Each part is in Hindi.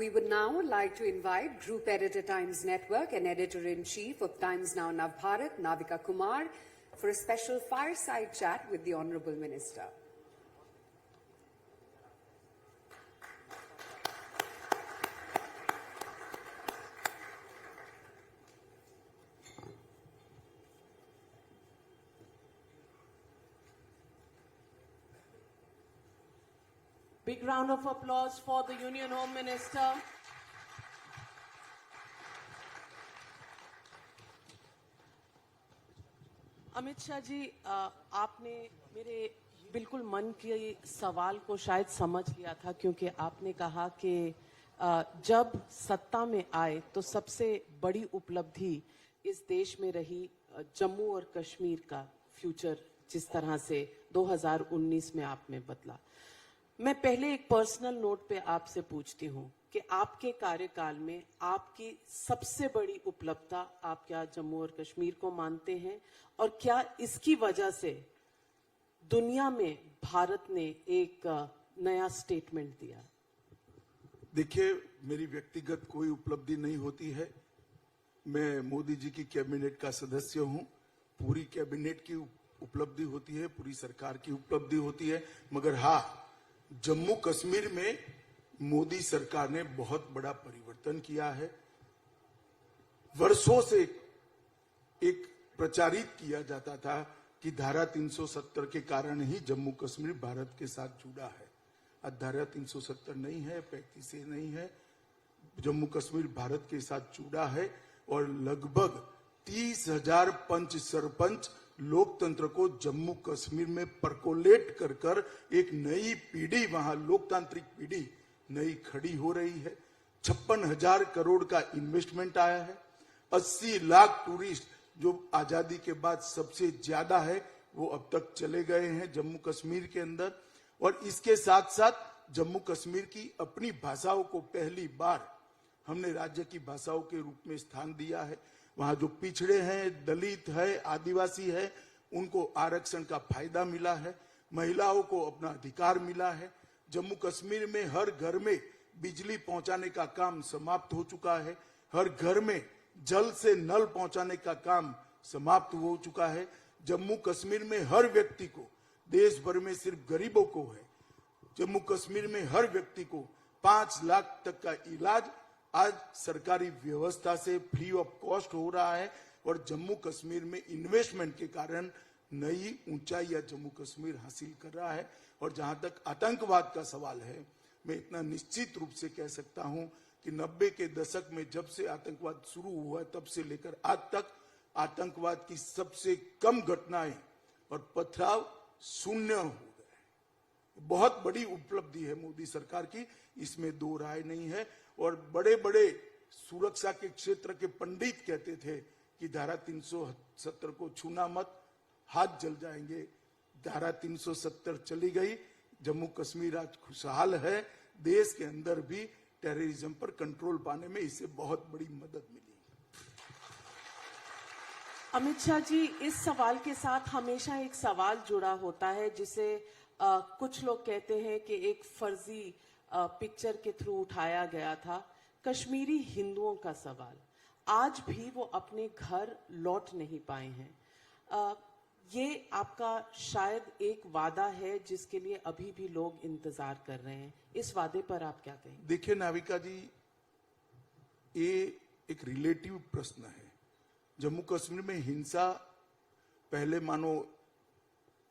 we would now like to invite Group Editor Times Network and Editor-in-Chief of Times Now Navbharat, Navika Kumar, for a special fireside chat with the Honorable Minister. Big round of applause for the Union Home Minister. Amit Shah ji, आपने मेरे बिल्कुल मन के सवाल को शायद समझ लिया था, क्योंकि आपने कहा कि जब सत्ता में आए तो सबसे बड़ी उपलब्धि इस देश में रही जम्मू और कश्मीर का फ्यूचर, जिस तरह से 2019 में आपने बदला। मैं पहले एक पर्सनल नोट पे आपसे पूछती हूँ कि आपके कार्यकाल में आपकी सबसे बड़ी उपलब्धता आप क्या जम्मू और कश्मीर को मानते हैं, और क्या इसकी वजह से दुनिया में भारत ने एक नया स्टेटमेंट दिया? देखिए, मेरी व्यक्तिगत कोई उपलब्धि नहीं होती है। मैं मोदी जी की कैबिनेट का सदस्य हूँ। पूरी कैबिनेट की उपलब्धि होती है, पूरी सरकार की उपलब्धि होती है। मगर हाँ, जम्मू कश्मीर में मोदी सरकार ने बहुत बड़ा परिवर्तन किया है। वर्षों से एक प्रचारित किया जाता था कि धारा 370 के कारण ही जम्मू कश्मीर भारत के साथ जुड़ा है। आज धारा 370 नहीं है, 35 नहीं है, जम्मू कश्मीर भारत के साथ जुड़ा है। और लगभग 30,000 पंच सरपंच लोकतंत्र को जम्मू कश्मीर में परकोलेट कर कर एक नई पीढ़ी, वहां लोकतांत्रिक पीढ़ी नई खड़ी हो रही है। 56,000 करोड़ का इन्वेस्टमेंट आया है। 80 लाख टूरिस्ट, जो आजादी के बाद सबसे ज्यादा है, वो अब तक चले गए हैं जम्मू कश्मीर के अंदर। और इसके साथ साथ जम्मू कश्मीर की अपनी भाषाओं को पहली बार हमने राज्य की भाषाओं के रूप में स्थान दिया है। वहां जो पिछड़े हैं, दलित है, आदिवासी है, उनको आरक्षण का फायदा मिला है। महिलाओं को अपना अधिकार मिला है। जम्मू कश्मीर में हर घर में बिजली पहुंचाने का काम समाप्त हो चुका है। हर घर में जल से नल पहुंचाने का काम समाप्त हो चुका है। जम्मू कश्मीर में हर व्यक्ति को, देश भर में सिर्फ गरीबों को है, जम्मू कश्मीर में हर व्यक्ति को 5 लाख तक का इलाज आज सरकारी व्यवस्था से फ्री ऑफ कॉस्ट हो रहा है। और जम्मू कश्मीर में इन्वेस्टमेंट के कारण नई ऊंचाई जम्मू कश्मीर हासिल कर रहा है। और जहां तक आतंकवाद का सवाल है, मैं इतना निश्चित रूप से कह सकता हूं कि 90 के दशक में जब से आतंकवाद शुरू हुआ, तब से लेकर आज तक आतंकवाद की सबसे कम घटनाएं और पथराव शून्य हो गए। बहुत बड़ी उपलब्धि है मोदी सरकार की, इसमें दो राय नहीं है। और बड़े बड़े सुरक्षा के क्षेत्र के पंडित कहते थे कि धारा 370 को छूना मत, हाथ जल जाएंगे। धारा 370 चली गई, जम्मू कश्मीर आज खुशहाल है। देश के अंदर भी टेररिज्म पर कंट्रोल पाने में इससे बहुत बड़ी मदद मिली। अमित शाह जी, इस सवाल के साथ हमेशा एक सवाल जुड़ा होता है, जिसे कुछ लोग कहते हैं कि एक फर्जी पिक्चर के थ्रू उठाया गया था, कश्मीरी हिंदुओं का सवाल। आज भी वो अपने घर लौट नहीं पाए हैं। ये आपका शायद एक वादा है जिसके लिए अभी भी लोग इंतजार कर रहे हैं। इस वादे पर आप क्या कहेंगे? देखिए नाविका जी, ये एक रिलेटिव प्रश्न है। जम्मू कश्मीर में हिंसा, पहले मानो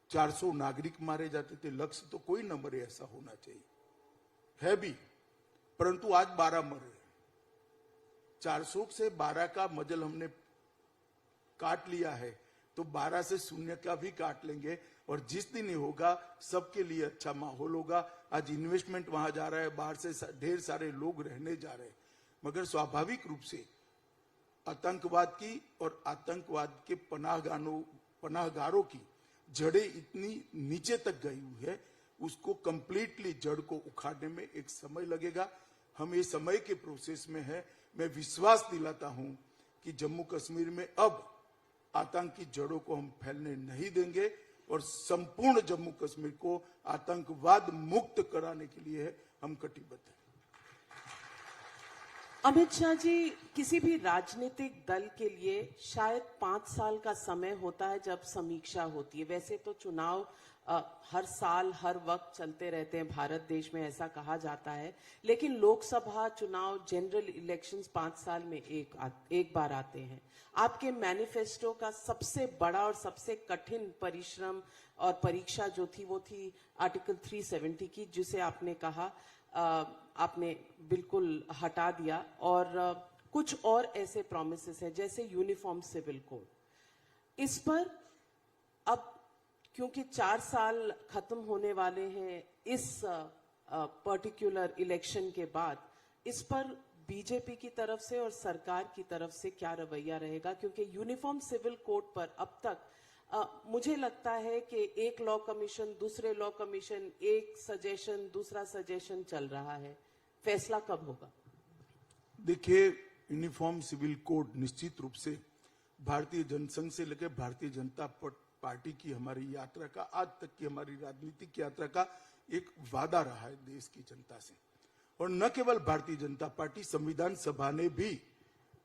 400 नागरिक मारे जाते थे, लक्ष्य तो कोई नंबर ऐसा होना चाहिए है भी, परंतु आज 12 मरे। 400 से 12 का मजल हमने काट लिया है, तो 12 से 0 का भी काट लेंगे। और जिस दिन ये होगा, सबके लिए अच्छा माहौल होगा। आज इन्वेस्टमेंट वहां जा रहा है, बाहर से ढेर सारे लोग रहने जा रहे हैं। मगर स्वाभाविक रूप से आतंकवाद की और आतंकवाद के पनाहगारों की जड़ें इतनी नीचे तक गई हुई है, उसको कंप्लीटली जड़ को उखाड़ने में एक समय लगेगा। हम ये समय के प्रोसेस में है। मैं विश्वास दिलाता हूं कि जम्मू कश्मीर में अब आतंक की जड़ों को हम फैलने नहीं देंगे और संपूर्ण जम्मू कश्मीर को आतंकवाद मुक्त कराने के लिए हम कटिबद्ध हैं। अमित शाह जी, किसी भी राजनीतिक दल के लिए शायद 5 साल का समय होता है जब समीक्षा होती है। वैसे तो चुनाव हर साल हर वक्त चलते रहते हैं भारत देश में, ऐसा कहा जाता है, लेकिन लोकसभा चुनाव जनरल इलेक्शंस 5 साल में एक बार आते हैं। आपके मैनिफेस्टो का सबसे बड़ा और सबसे कठिन परिश्रम और परीक्षा जो थी वो थी आर्टिकल 370 की, जिसे आपने कहा आपने बिल्कुल हटा दिया, और कुछ और ऐसे प्रॉमिसेस हैं जैसे यूनिफॉर्म सिविल कोड। इस पर अब क्योंकि 4 साल खत्म होने वाले हैं इस पर्टिकुलर इलेक्शन के बाद, इस पर बीजेपी की तरफ से और सरकार की तरफ से क्या रवैया रहेगा? क्योंकि यूनिफॉर्म सिविल कोड पर अब तक मुझे लगता है कि एक लॉ कमीशन, दूसरे लॉ कमीशन, एक सजेशन, दूसरा सजेशन चल रहा है। फैसला कब होगा? देखिए, यूनिफॉर्म सिविल कोड निश्चित रूप से भारतीय जनसंघ से लेकर भारतीय जनता पार्टी की हमारी यात्रा का, आज तक की हमारी राजनीतिक यात्रा का एक वादा रहा है देश की जनता से। और न केवल भारतीय जनता पार्टी, संविधान सभा ने भी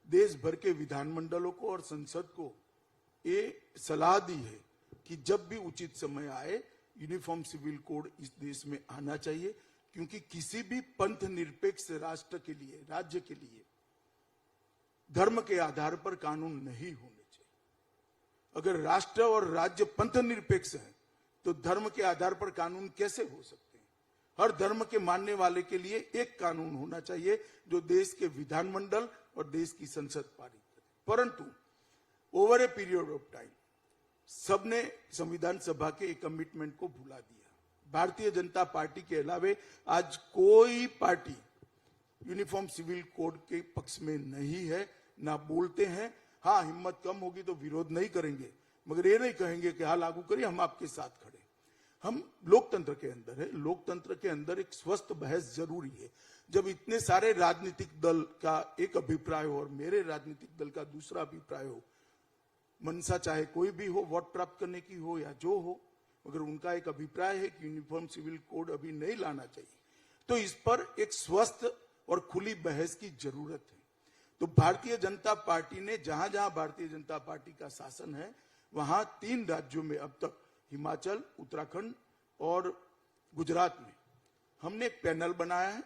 देश भर के विधानमंडलों को और संसद को ये सलाह दी है कि जब भी उचित समय आए यूनिफॉर्म सिविल कोड इस देश में आना चाहिए, क्योंकि किसी भी पंथ निरपेक्ष राष्ट्र के लिए, राज्य के लिए धर्म के आधार पर कानून नहीं होने चाहिए। अगर राष्ट्र और राज्य पंथ निरपेक्ष है तो धर्म के आधार पर कानून कैसे हो सकते हैं? हर धर्म के मानने वाले के लिए एक कानून होना चाहिए जो देश के विधानमंडल और देश की संसद पारित करे। परंतु over a period of time सबने संविधान सभा के एक कमिटमेंट को भुला दिया। भारतीय जनता पार्टी के अलावे आज कोई पार्टी यूनिफॉर्म सिविल कोड के पक्ष में नहीं है, ना बोलते हैं। हाँ, हिम्मत कम होगी तो विरोध नहीं करेंगे, मगर ये नहीं कहेंगे कि हाँ लागू करिए, हम आपके साथ खड़े। हम लोकतंत्र के अंदर है, लोकतंत्र के अंदर एक स्वस्थ बहस जरूरी है। जब इतने सारे राजनीतिक दल का एक अभिप्राय हो और मेरे राजनीतिक दल का दूसरा अभिप्राय हो, मनसा चाहे कोई भी हो, वोट प्राप्त करने की हो या जो हो, मगर उनका एक अभिप्राय है कि यूनिफॉर्म सिविल कोड अभी नहीं लाना चाहिए, तो इस पर एक स्वस्थ और खुली बहस की जरूरत है। तो भारतीय जनता पार्टी ने जहां जहां भारतीय जनता पार्टी का शासन है वहां 3 राज्यों में अब तक, हिमाचल, उत्तराखंड और गुजरात में, हमने एक पैनल बनाया है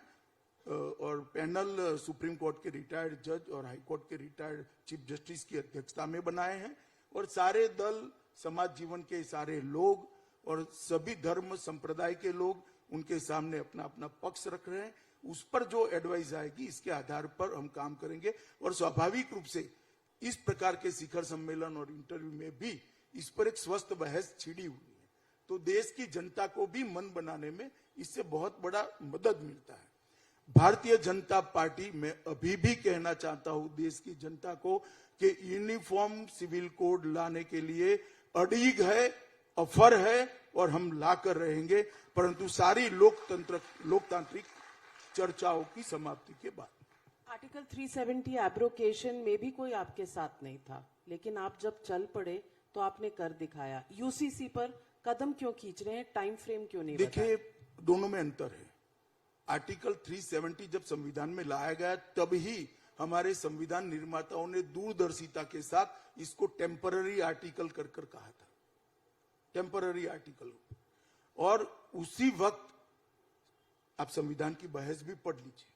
और पैनल सुप्रीम कोर्ट के रिटायर्ड जज और हाई कोर्ट के रिटायर्ड चीफ जस्टिस की अध्यक्षता में बनाए हैं। और सारे दल, समाज जीवन के सारे लोग और सभी धर्म संप्रदाय के लोग उनके सामने अपना अपना पक्ष रख रहे हैं। उस पर जो एडवाइस आएगी इसके आधार पर हम काम करेंगे। और स्वाभाविक रूप से इस प्रकार के शिखर सम्मेलन और इंटरव्यू में भी इस पर एक स्वस्थ बहस छिड़ी हुई है, तो देश की जनता को भी मन बनाने में इससे बहुत बड़ा मदद मिलता है। भारतीय जनता पार्टी में अभी भी कहना चाहता हूं देश की जनता को कि यूनिफॉर्म सिविल कोड लाने के लिए अड़िग है, ऑफर है और हम लाकर रहेंगे, परंतु सारी लोकतांत्रिक चर्चाओं की समाप्ति के बाद। आर्टिकल 370 एब्रोकेशन में भी कोई आपके साथ नहीं था, लेकिन आप जब चल पड़े तो आपने कर दिखाया। यूसीसी पर कदम क्यों खींच रहे हैं? टाइम फ्रेम क्यों नहीं? देखिए, दोनों में अंतर है। आर्टिकल 370 जब संविधान में लाया गया तब ही हमारे संविधान निर्माताओं ने दूरदर्शिता के साथ इसको टेम्पररी आर्टिकल कर कहा था, टेम्पररी आर्टिकल। और उसी वक्त आप संविधान की बहस भी पढ़ लीजिए।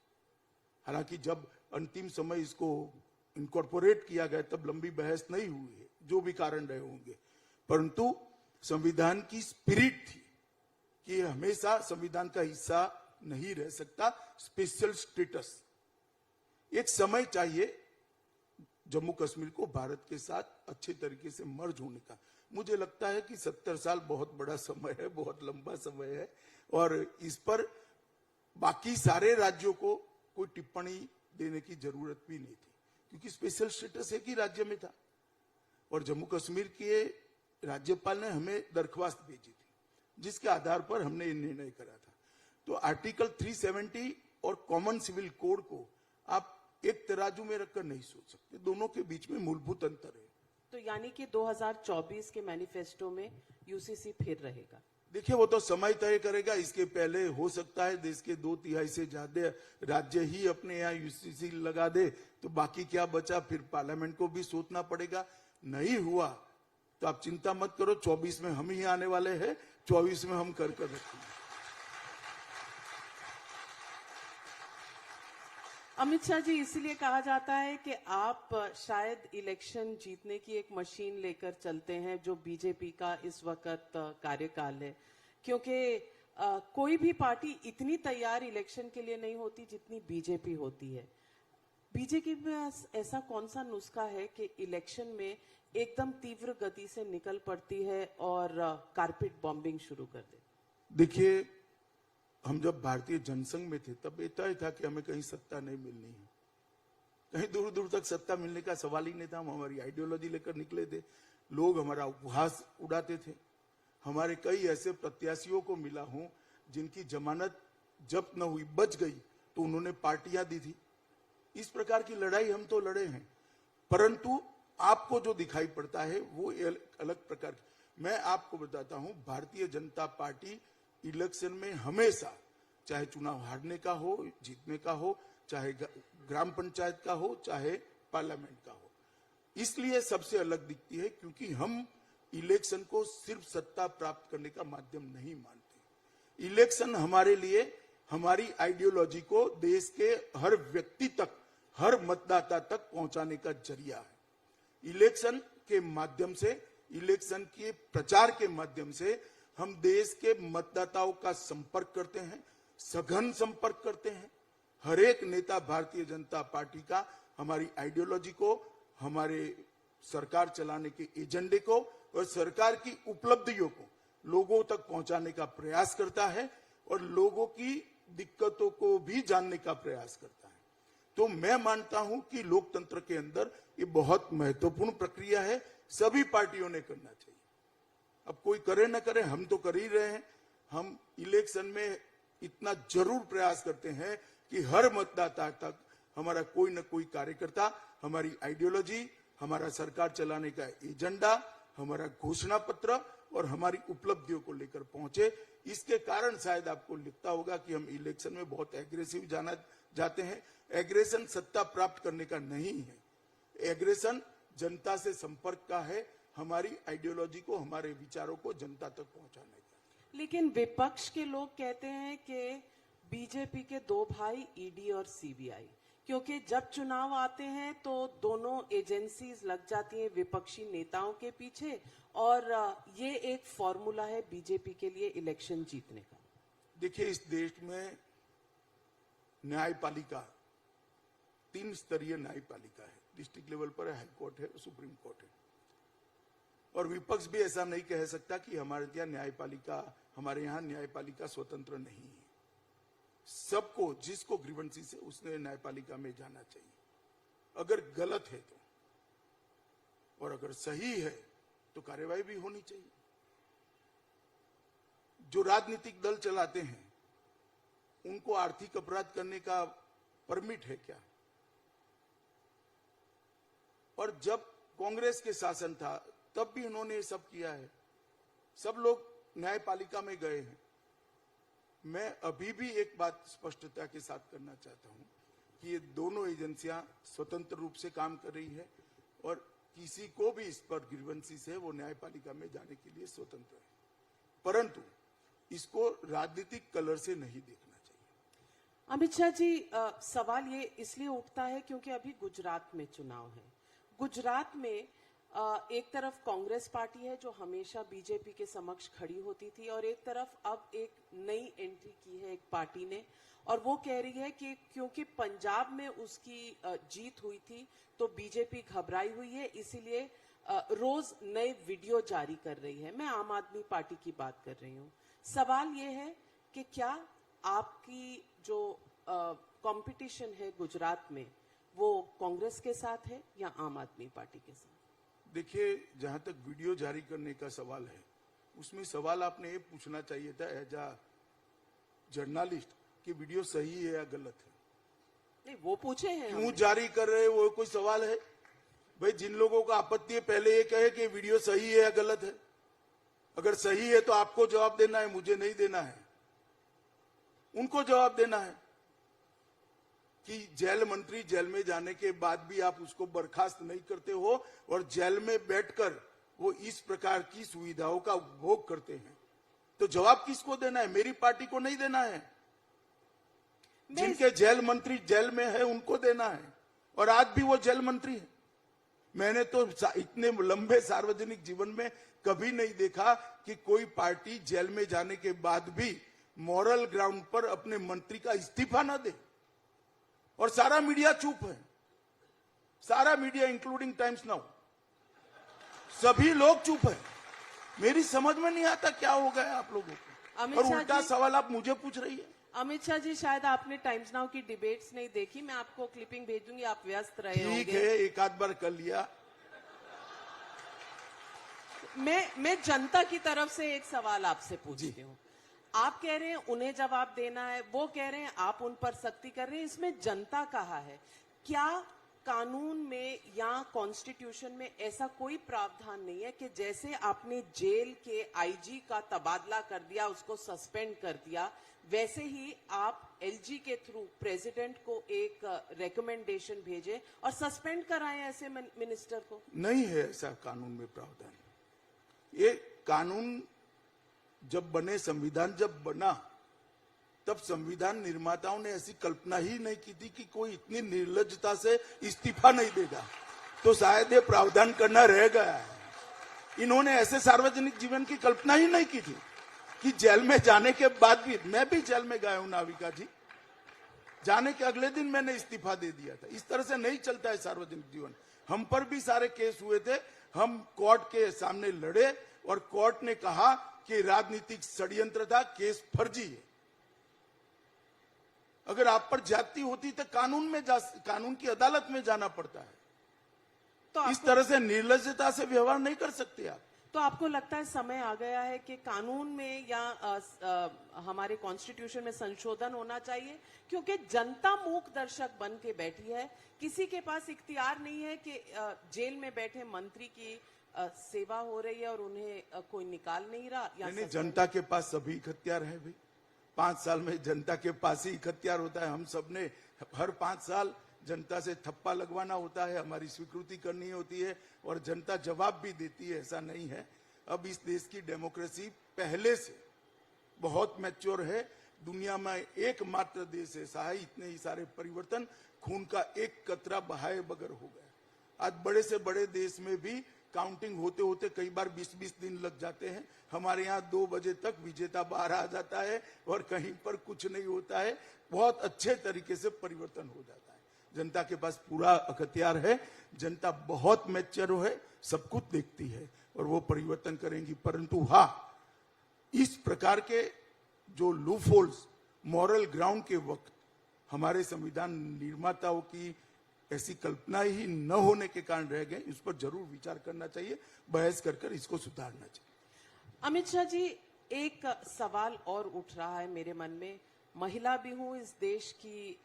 हालांकि जब अंतिम समय इसको इनकॉर्पोरेट किया गया तब लंबी बहस नहीं हुई है, जो भी कारण रहे होंगे, परंतु संविधान की स्पिरिट थी कि हमेशा संविधान का हिस्सा नहीं रह सकता स्पेशल स्टेटस। एक समय चाहिए जम्मू कश्मीर को भारत के साथ अच्छे तरीके से मर्ज होने का। मुझे लगता है कि 70 साल बहुत बड़ा समय है, बहुत लंबा समय है, और इस पर बाकी सारे राज्यों को कोई टिप्पणी देने की जरूरत भी नहीं थी, क्योंकि स्पेशल स्टेटस एक ही राज्य में था और जम्मू कश्मीर के राज्यपाल ने हमें दरख्वास्त भेजी थी, जिसके आधार पर हमने ये निर्णय करा था। तो आर्टिकल 370 और कॉमन सिविल कोड को आप एक तराजू में रखकर नहीं सोच सकते, दोनों के बीच में मूलभूत अंतर है। तो यानी कि 2024 के मैनिफेस्टो में यूसीसी फिर रहेगा? देखिए वो तो समय तय करेगा। इसके पहले हो सकता है देश के 2/3 से ज्यादा राज्य ही अपने यहाँ यूसीसी लगा दे, तो बाकी क्या बचा, फिर पार्लियामेंट को भी सोचना पड़ेगा। नहीं हुआ तो आप चिंता मत करो, 24 में हम ही आने वाले हैं, 24 में हम कर रखेंगे। अमित शाह जी, इसलिए कहा जाता है कि आप शायद इलेक्शन जीतने की एक मशीन लेकर चलते हैं, जो बीजेपी का इस वक्त कार्यकाल है, क्योंकि कोई भी पार्टी इतनी तैयार इलेक्शन के लिए नहीं होती जितनी बीजेपी होती है। बीजेपी में ऐसा कौन सा नुस्खा है कि इलेक्शन में एकदम तीव्र गति से निकल पड़ती है और कारपेट बॉम्बिंग शुरू कर दे? देखिए, हम जब भारतीय जनसंघ में थे तब ये तय था कि हमें कहीं सत्ता नहीं मिलनी है, कहीं दूर दूर तक सत्ता मिलने का सवाल ही नहीं था। हम हमारी आइडियोलॉजी लेकर निकले थे, लोग हमारा उपहास उड़ाते थे। हमारे कई ऐसे प्रत्याशियों को मिला हूं जिनकी जमानत जब्त न हुई, बच गई, तो उन्होंने पार्टियां दी थी। इस प्रकार की लड़ाई हम तो लड़े हैं, परंतु आपको जो दिखाई पड़ता है वो अलग प्रकार की। मैं आपको बताता हूं, भारतीय जनता पार्टी इलेक्शन में हमेशा, चाहे चुनाव हारने का हो, जीतने का हो, चाहे ग्राम पंचायत का हो, चाहे पार्लियामेंट का हो, इसलिए सबसे अलग दिखती है क्योंकि हम इलेक्शन को सिर्फ सत्ता प्राप्त करने का माध्यम नहीं मानते। इलेक्शन हमारे लिए हमारी आइडियोलॉजी को देश के हर व्यक्ति तक, हर मतदाता तक पहुंचाने का जरिया है। इलेक्शन के माध्यम से, इलेक्शन के प्रचार के माध्यम से हम देश के मतदाताओं का संपर्क करते हैं, सघन संपर्क करते हैं। हर एक नेता भारतीय जनता पार्टी का हमारी आइडियोलॉजी को, हमारे सरकार चलाने के एजेंडे को और सरकार की उपलब्धियों को लोगों तक पहुंचाने का प्रयास करता है और लोगों की दिक्कतों को भी जानने का प्रयास करता है। तो मैं मानता हूं कि लोकतंत्र के अंदर ये बहुत महत्वपूर्ण प्रक्रिया है, सभी पार्टियों ने करना चाहिए। अब कोई करे न करे, हम तो कर ही रहे हैं। हम इलेक्शन में इतना जरूर प्रयास करते हैं कि हर मतदाता तक हमारा कोई न कोई कार्यकर्ता हमारी आइडियोलॉजी, हमारा सरकार चलाने का एजेंडा, हमारा घोषणा पत्र और हमारी उपलब्धियों को लेकर पहुंचे। इसके कारण शायद आपको लिखता होगा कि हम इलेक्शन में बहुत एग्रेसिव जाते हैं। एग्रेशन सत्ता प्राप्त करने का नहीं है, एग्रेशन जनता से संपर्क का है, हमारी आइडियोलॉजी को, हमारे विचारों को जनता तक पहुंचाने का। लेकिन विपक्ष के लोग कहते हैं कि बीजेपी के दो भाई ईडी और सीबीआई, क्योंकि जब चुनाव आते हैं तो दोनों एजेंसीज लग जाती हैं विपक्षी नेताओं के पीछे, और ये एक फॉर्मूला है बीजेपी के लिए इलेक्शन जीतने का। देखिए, इस देश में न्यायपालिका 3 स्तरीय न्यायपालिका है। डिस्ट्रिक्ट लेवल पर हाई कोर्ट है, सुप्रीम कोर्ट है, और विपक्ष भी ऐसा नहीं कह सकता कि हमारे यहाँ न्यायपालिका स्वतंत्र नहीं है। सबको, जिसको ग्रीवेंसीज है उसने न्यायपालिका में जाना चाहिए, अगर गलत है तो, और अगर सही है तो कार्यवाही भी होनी चाहिए। जो राजनीतिक दल चलाते हैं उनको आर्थिक अपराध करने का परमिट है क्या? और जब कांग्रेस के शासन था तब भी उन्होंने ये सब किया है। सब लोग न्यायपालिका में गए हैं। मैं अभी भी एक बात स्पष्टता के साथ करना चाहता हूं कि ये दोनों एजेंसियां स्वतंत्र रूप से काम कर रही है और किसी को भी इस पर ग्रीवेंसीज है वो न्यायपालिका में जाने के लिए स्वतंत्र है, परंतु इसको राजनीतिक कलर से नहीं देखना चाहिए। अमित शाह जी, सवाल ये इसलिए उठता है क्योंकि अभी गुजरात में चुनाव है। गुजरात में एक तरफ कांग्रेस पार्टी है जो हमेशा बीजेपी के समक्ष खड़ी होती थी, और एक तरफ अब एक नई एंट्री की है एक पार्टी ने, और वो कह रही है कि क्योंकि पंजाब में उसकी जीत हुई थी तो बीजेपी घबराई हुई है, इसीलिए रोज नए वीडियो जारी कर रही है। मैं आम आदमी पार्टी की बात कर रही हूँ। सवाल ये है कि क्या आपकी जो कंपटीशन है गुजरात में वो कांग्रेस के साथ है या आम आदमी पार्टी के साथ? देखिए, जहां तक वीडियो जारी करने का सवाल है, उसमें सवाल आपने ये पूछना चाहिए था एज अ जर्नलिस्ट कि वीडियो सही है या गलत है। नहीं, वो पूछे हैं क्यों जारी कर रहे हैं, वो कोई सवाल है? भाई, जिन लोगों का आपत्ति है पहले ये कहे कि वीडियो सही है या गलत है। अगर सही है तो आपको जवाब देना है, मुझे नहीं देना है, उनको जवाब देना है कि जेल मंत्री जेल में जाने के बाद भी आप उसको बर्खास्त नहीं करते हो और जेल में बैठकर वो इस प्रकार की सुविधाओं का उपभोग करते हैं। तो जवाब किसको देना है? मेरी पार्टी को नहीं देना है। जिनके जेल मंत्री जेल में है उनको देना है, और आज भी वो जेल मंत्री है। मैंने तो इतने लंबे सार्वजनिक जीवन में कभी नहीं देखा कि कोई पार्टी जेल में जाने के बाद भी मॉरल ग्राउंड पर अपने मंत्री का इस्तीफा ना दे, और सारा मीडिया चुप है। सारा मीडिया इंक्लूडिंग टाइम्स नाउ, सभी लोग चुप है। मेरी समझ में नहीं आता क्या हो गया आप लोगों को, और उल्टा सवाल आप मुझे पूछ रही है। अमित शाह जी, शायद आपने टाइम्स नाउ की डिबेट्स नहीं देखी, मैं आपको क्लिपिंग भेजूंगी, आप व्यस्त रहे होंगे। ठीक है, एक आध बार कर लिया। मैं जनता की तरफ से एक सवाल आपसे पूछती हूँ। आप कह रहे हैं उन्हें जवाब देना है, वो कह रहे हैं आप उन पर सख्ती कर रहे हैं, इसमें जनता कहाँ है? क्या कानून में या कॉन्स्टिट्यूशन में ऐसा कोई प्रावधान नहीं है कि जैसे आपने जेल के आईजी का तबादला कर दिया, उसको सस्पेंड कर दिया, वैसे ही आप एलजी के थ्रू प्रेसिडेंट को एक रिकमेंडेशन भेजे और सस्पेंड कराएं ऐसे मिनिस्टर को? नहीं है ऐसा कानून में प्रावधान। ये कानून जब बने, संविधान जब बना, तब संविधान निर्माताओं ने ऐसी कल्पना ही नहीं की थी कि कोई इतनी निर्लज्जता से इस्तीफा नहीं देगा। तो शायद ये प्रावधान करना रह गया है। इन्होंने ऐसे सार्वजनिक जीवन की कल्पना ही नहीं की थी कि जेल में जाने के बाद भी, मैं भी जेल में गया हूं नाविका जी, जाने के अगले दिन मैंने इस्तीफा दे दिया था। इस तरह से नहीं चलता है सार्वजनिक जीवन। हम पर भी सारे केस हुए थे, हम कोर्ट के सामने लड़े और कोर्ट ने कहा कि राजनीतिक षड्यंत्र था, केस फर्जी है। अगर आप पर जाति होती तो कानून की अदालत में जाना पड़ता है। तो इस तरह से निर्लज्जता से व्यवहार नहीं कर सकते आप। तो आपको लगता है समय आ गया है कि कानून में या हमारे कॉन्स्टिट्यूशन में संशोधन होना चाहिए? क्योंकि जनता मूक दर्शक बन के बैठी है, किसी के पास इख्तियार नहीं है कि जेल में बैठे मंत्री की सेवा हो रही है और उन्हें कोई निकाल नहीं रहा। नहीं, जनता के पास सभी इख्तियार है भाई। 5 साल में जनता के पास ही इख्तियार होता है। हम सब ने हर 5 साल जनता से थप्पा लगवाना होता है, हमारी स्वीकृति करनी होती है और जनता जवाब भी देती है। ऐसा नहीं है। अब इस देश की डेमोक्रेसी पहले से बहुत मैच्योर है। दुनिया में एकमात्र देश ऐसा है, इतने ही सारे परिवर्तन खून का एक कतरा बहाए बगैर हो गया। आज बड़े से बड़े देश में भी काउंटिंग होते होते कई बार 20-20 दिन लग जाते हैं। हमारे यहाँ 2 बजे तक विजेता बाहर आ जाता है और कहीं पर कुछ नहीं होता है। बहुत अच्छे तरीके से परिवर्तन हो जाता है। जनता के पास पूरा अख्तियार है। जनता बहुत मैच्योर है, सब कुछ देखती है और वो परिवर्तन करेंगी। परंतु हाँ, इस प्रकार के जो लूप होल्स मॉरल ग्राउंड के वक्त हमारे संविधान निर्माताओं की ऐसी कल्पना ही न होने के कारण रह गए, इस पर जरूर विचार करना चाहिए, बहस कर इसको सुधारना चाहिए। अमित शाह जी, एक सवाल और उठ रहा है मेरे मन में। महिला भी हूं, इस देश की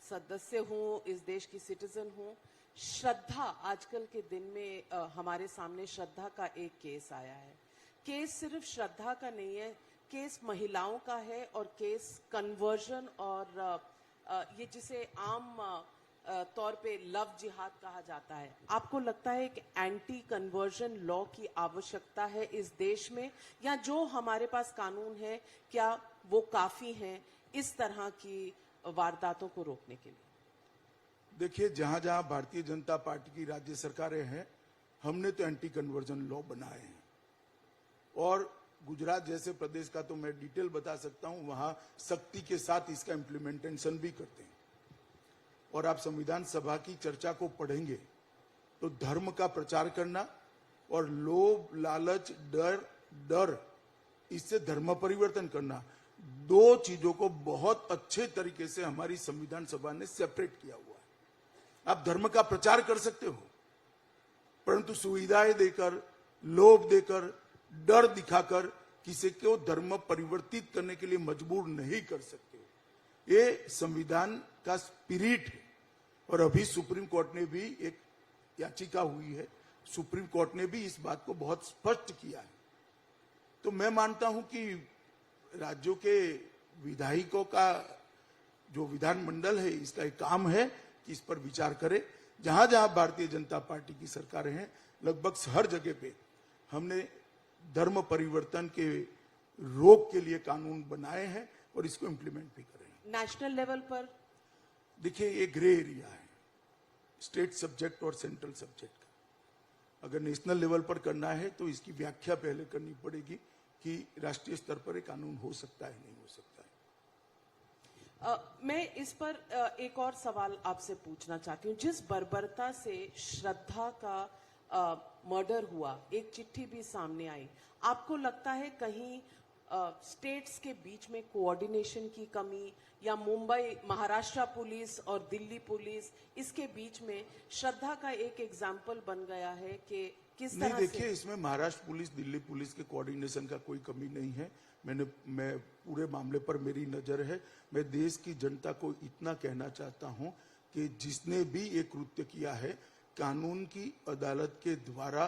सदस्य हूं, इस देश की सिटीजन हूं। श्रद्धा, आजकल के दिन में हमारे सामने श्रद्धा का एक केस आया है। केस सिर्फ श्रद्धा का नहीं है, केस महिलाओं का है और केस कन्वर्जन और ये जिसे आम तौर पे लव जिहाद कहा जाता है। आपको लगता है कि एंटी कन्वर्जन लॉ की आवश्यकता है इस देश में, या जो हमारे पास कानून है क्या वो काफी हैं इस तरह की वारदातों को रोकने के लिए? देखिए, जहां जहां भारतीय जनता पार्टी की राज्य सरकारें हैं, हमने तो एंटी कन्वर्जन लॉ बनाए हैं। और गुजरात जैसे प्रदेश का तो मैं डिटेल बता सकता हूं, वहां सख्ती के साथ इसका इम्प्लीमेंटेशन भी करते हैं। और आप संविधान सभा की चर्चा को पढ़ेंगे तो धर्म का प्रचार करना और लोभ, लालच, डर इससे धर्म परिवर्तन करना, 2 चीजों को बहुत अच्छे तरीके से हमारी संविधान सभा ने सेपरेट किया हुआ है। आप धर्म का प्रचार कर सकते हो, परंतु सुविधाएं देकर, लोभ देकर, डर दिखाकर किसी को धर्म परिवर्तित करने के लिए मजबूर नहीं कर सकते। ये संविधान का स्पिरिट है। और अभी सुप्रीम कोर्ट ने भी एक याचिका हुई है सुप्रीम कोर्ट ने भी इस बात को बहुत स्पष्ट किया है। तो मैं मानता हूं कि राज्यों के विधायकों का जो विधानमंडल है, इसका एक काम है कि इस पर विचार करे। जहां जहां भारतीय जनता पार्टी की सरकारें हैं, लगभग हर जगह पे हमने धर्म परिवर्तन के रोक के लिए कानून बनाए हैं और इसको इम्प्लीमेंट भी करेंगे। नेशनल लेवल पर देखिए, ये ग्रे एरिया है स्टेट सब्जेक्ट और सेंट्रल सब्जेक्ट का। अगर नेशनल लेवल पर करना है तो इसकी व्याख्या पहले करनी पड़ेगी कि राष्ट्रीय स्तर पर एक कानून हो सकता है, नहीं हो सकता है। मैं इस पर एक और सवाल आपसे पूछना चाहती हूँ। जिस बर्बरता से श्रद्धा का मर्डर हुआ, एक चिट्ठी भी सामने आई, आपको लगता है कहीं स्टेट्स के बीच में कोऑर्डिनेशन की कमी, या मुंबई, महाराष्ट्र पुलिस और दिल्ली पुलिस, इसके बीच में श्रद्धा का एक एग्जाम्पल बन गया है कि किस नहीं, तरह देखिए, से? इसमें महाराष्ट्र पुलिस, दिल्ली पुलिस के कोऑर्डिनेशन का कोई कमी नहीं है। मैं पूरे मामले पर मेरी नजर है। मैं देश की जनता को इतना कहना चाहता हूं कि जिसने भी ये कृत्य किया है, कानून की अदालत के द्वारा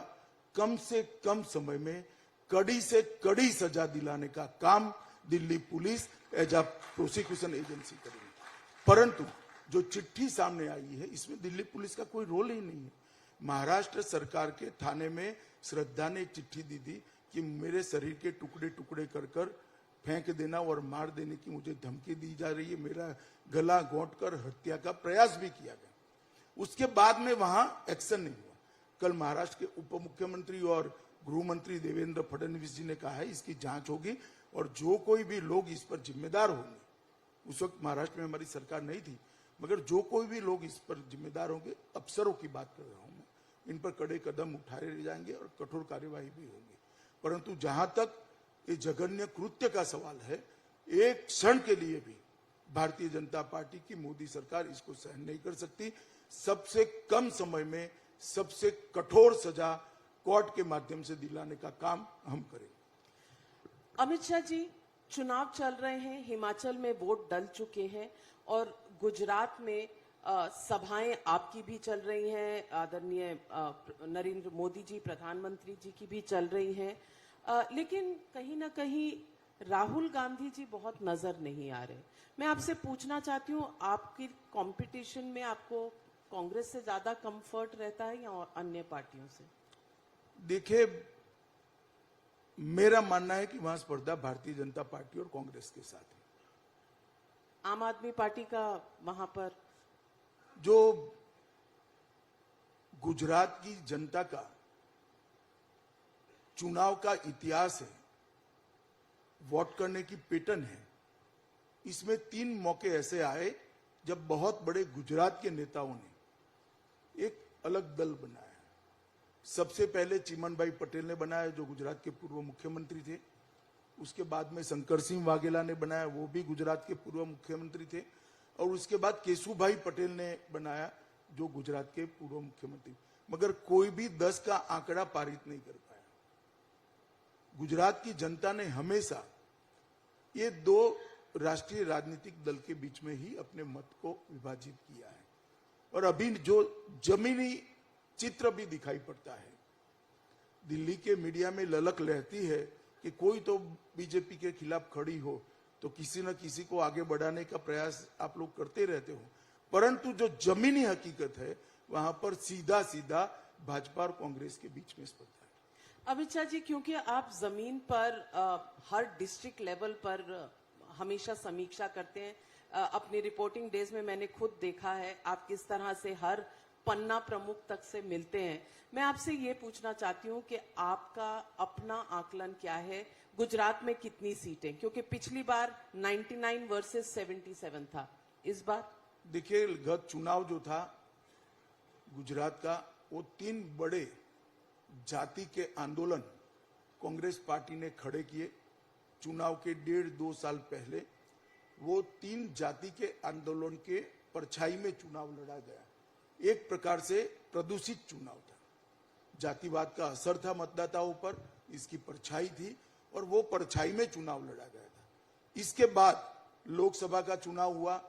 कम से कम समय में कड़ी से कड़ी सजा दिलाने का काम Delhi police as a prosecution agency करेगी। परंतु जो चिट्ठी सामने आई है, इसमें दिल्ली पुलिस का कोई रोल ही नहीं है। महाराष्ट्र सरकार के थाने में श्रद्धा ने एक चिट्ठी दी थी कि मेरे शरीर के टुकड़े टुकड़े कर कर फेंक देना और मार देने की मुझे धमकी दी जा रही है। मेरा गला घोंट कर हत्या का प्रयास भी किया गया। उसके बाद में वहां एक्शन नहीं हुआ। कल महाराष्ट्र के उप मुख्यमंत्री और गृह मंत्री देवेंद्र फडणवीस जी ने कहा है इसकी जांच होगी और जो कोई भी लोग इस पर जिम्मेदार होंगे, उस वक्त महाराष्ट्र में हमारी सरकार नहीं थी, मगर जो कोई भी लोग इस पर जिम्मेदार होंगे, अफसरों की बात कर रहा हूं मैं, इन पर कड़े कदम उठाए जाएंगे और कठोर कार्यवाही भी होगी। परंतु जहां तक ये जघन्य कृत्य का सवाल है, एक क्षण के लिए भी भारतीय जनता पार्टी की मोदी सरकार इसको सहन नहीं कर सकती। सबसे कम समय में सबसे कठोर सजा कोर्ट के माध्यम से दिलाने का काम हम करेंगे। अमित शाह जी, चुनाव चल रहे हैं, हिमाचल में वोट डल चुके हैं और गुजरात में सभाएं आपकी भी चल रही हैं, आदरणीय नरेंद्र मोदी जी प्रधानमंत्री जी की भी चल रही हैं, लेकिन कहीं ना कहीं राहुल गांधी जी बहुत नजर नहीं आ रहे। मैं आपसे पूछना चाहती हूँ, आपकी कंपटीशन में आपको कांग्रेस से ज्यादा कंफर्ट रहता है या अन्य पार्टियों से? देखिए, मेरा मानना है कि वहां स्पर्धा भारतीय जनता पार्टी और कांग्रेस के साथ है। आम आदमी पार्टी का वहां पर जो गुजरात की जनता का चुनाव का इतिहास है, वोट करने की पैटर्न है, इसमें 3 मौके ऐसे आए जब बहुत बड़े गुजरात के नेताओं ने एक अलग दल बनाया। सबसे पहले चिमनभाई पटेल ने बनाया, जो गुजरात के पूर्व मुख्यमंत्री थे। उसके बाद में शंकर सिंह वाघेला ने बनाया, वो भी गुजरात के पूर्व मुख्यमंत्री थे। और उसके बाद केशुभाई पटेल ने बनाया, जो गुजरात के पूर्व मुख्यमंत्री। मगर कोई भी 10 का आंकड़ा पारित नहीं कर पाया। गुजरात की जनता ने हमेशा ये 2 राष्ट्रीय राजनीतिक दल के बीच में ही अपने मत को विभाजित किया है। और अभी जो जमीनी चित्र भी दिखाई पड़ता है, दिल्ली के मीडिया में ललक रहती है कि कोई तो बीजेपी के खिलाफ खड़ी हो तो किसी न किसी को आगे बढ़ाने का प्रयास आप लोग करते रहते हो, परंतु जो जमीनी हकीकत है वहां पर सीधा सीधा भाजपा और कांग्रेस के बीच में स्पर्धा है। अमित शाह जी, क्योंकि आप जमीन पर हर डिस्ट्रिक्ट लेवल पर हमेशा समीक्षा करते हैं, अपनी रिपोर्टिंग डेज में मैंने खुद देखा है आप किस तरह से हर पन्ना प्रमुख तक से मिलते हैं। मैं आपसे ये पूछना चाहती हूँ कि आपका अपना आकलन क्या है, गुजरात में कितनी सीटें? क्योंकि पिछली बार 99 वर्सेस 77 था, इस बार? देखिए, गत चुनाव जो था गुजरात का, वो 3 बड़े जाति के आंदोलन कांग्रेस पार्टी ने खड़े किए। चुनाव के 1.5-2 साल पहले वो 3 जाति के आंदोलन के परछाई में चुनाव लड़ा गया। एक प्रकार से प्रदूषित चुनाव था, जातिवाद का असर था मतदाताओं पर, इसकी परछाई थी और वो परछाई में चुनाव लड़ा गया था। इसके बाद लोकसभा का चुनाव हुआ,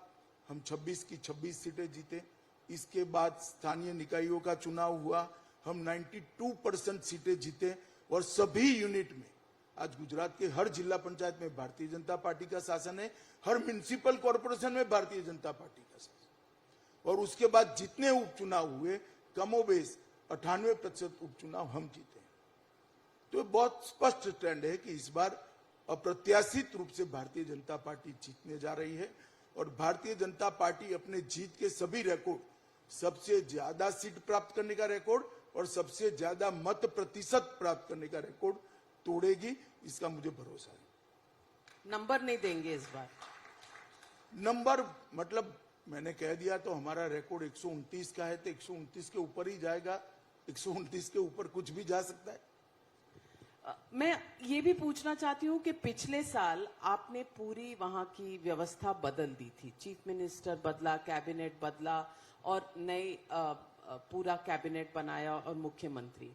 हम 26 की 26 सीटें जीते। इसके बाद स्थानीय निकायों का चुनाव हुआ, हम 92% सीटें जीते और सभी यूनिट में आज गुजरात के हर जिला पंचायत में भारतीय जनता पार्टी का शासन है, हर म्युनिसिपल कॉर्पोरेशन में भारतीय जनता पार्टी का शासन। और उसके बाद जितने उपचुनाव हुए कमोबेश 98% उपचुनाव हम जीते। तो बहुत स्पष्ट ट्रेंड है कि इस बार अप्रत्याशित रूप से भारतीय जनता पार्टी जीतने जा रही है और भारतीय जनता पार्टी अपने जीत के सभी रिकॉर्ड, सबसे ज्यादा सीट प्राप्त करने का रिकॉर्ड और सबसे ज्यादा मत प्रतिशत प्राप्त करने का रिकॉर्ड तोड़ेगी, इसका मुझे भरोसा है। नंबर नहीं देंगे इस बार? नंबर मतलब मैंने कह दिया तो हमारा रिकॉर्ड 129 का है तो 129 के ऊपर ही जाएगा, 129 के ऊपर कुछ भी जा सकता है। मैं ये भी पूछना चाहती हूँ कि पिछले साल आपने पूरी वहां की व्यवस्था बदल दी थी, चीफ मिनिस्टर बदला, कैबिनेट बदला और नए पूरा कैबिनेट बनाया और मुख्यमंत्री।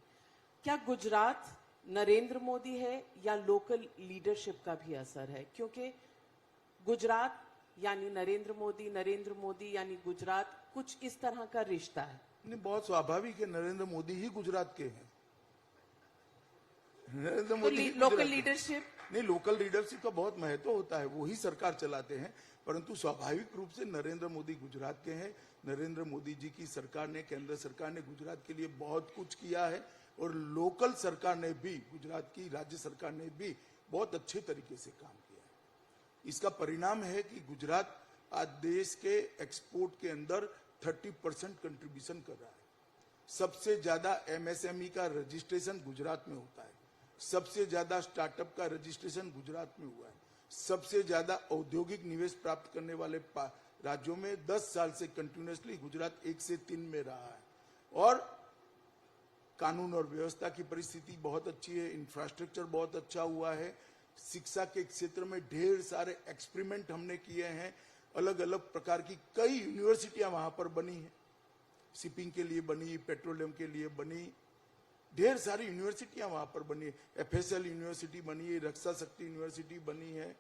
क्या गुजरात नरेंद्र मोदी है या लोकल लीडरशिप का भी असर है? क्योंकि गुजरात यानी नरेंद्र मोदी यानी गुजरात, कुछ इस तरह का रिश्ता है। नहीं, बहुत स्वाभाविक है, नरेंद्र मोदी ही गुजरात के हैं। नरेंद्र मोदी लोकल लीडरशिप नहीं, लोकल लीडरशिप का बहुत महत्व होता है, वो ही सरकार चलाते हैं, परंतु स्वाभाविक रूप से नरेंद्र मोदी गुजरात के हैं। नरेंद्र मोदी जी की सरकार ने, केंद्र सरकार ने गुजरात के लिए बहुत कुछ किया है और लोकल सरकार ने भी, गुजरात की राज्य सरकार ने भी बहुत अच्छे तरीके से काम किया है। इसका परिणाम है कि गुजरात आज देश के एक्सपोर्ट के अंदर 30% कंट्रीब्यूशन कर रहा है। सबसे ज्यादा एमएसएमई का रजिस्ट्रेशन गुजरात में होता है, सबसे ज्यादा स्टार्टअप का रजिस्ट्रेशन गुजरात में हुआ है, सबसे ज्यादा औद्योगिक निवेश प्राप्त करने वाले राज्यों में 10 साल से कंटिन्यूअसली गुजरात 1 से 3 में रहा है। और कानून और व्यवस्था की परिस्थिति बहुत अच्छी है, इंफ्रास्ट्रक्चर बहुत अच्छा हुआ है, शिक्षा के क्षेत्र में ढेर सारे एक्सपेरिमेंट हमने किए हैं, अलग अलग प्रकार की कई यूनिवर्सिटियां वहां पर बनी है, शिपिंग के लिए बनी, पेट्रोलियम के लिए बनी, ढेर सारी यूनिवर्सिटियां वहां पर बनी है, एफएसएल यूनिवर्सिटी बनी है, रक्षा शक्ति यूनिवर्सिटी बनी है,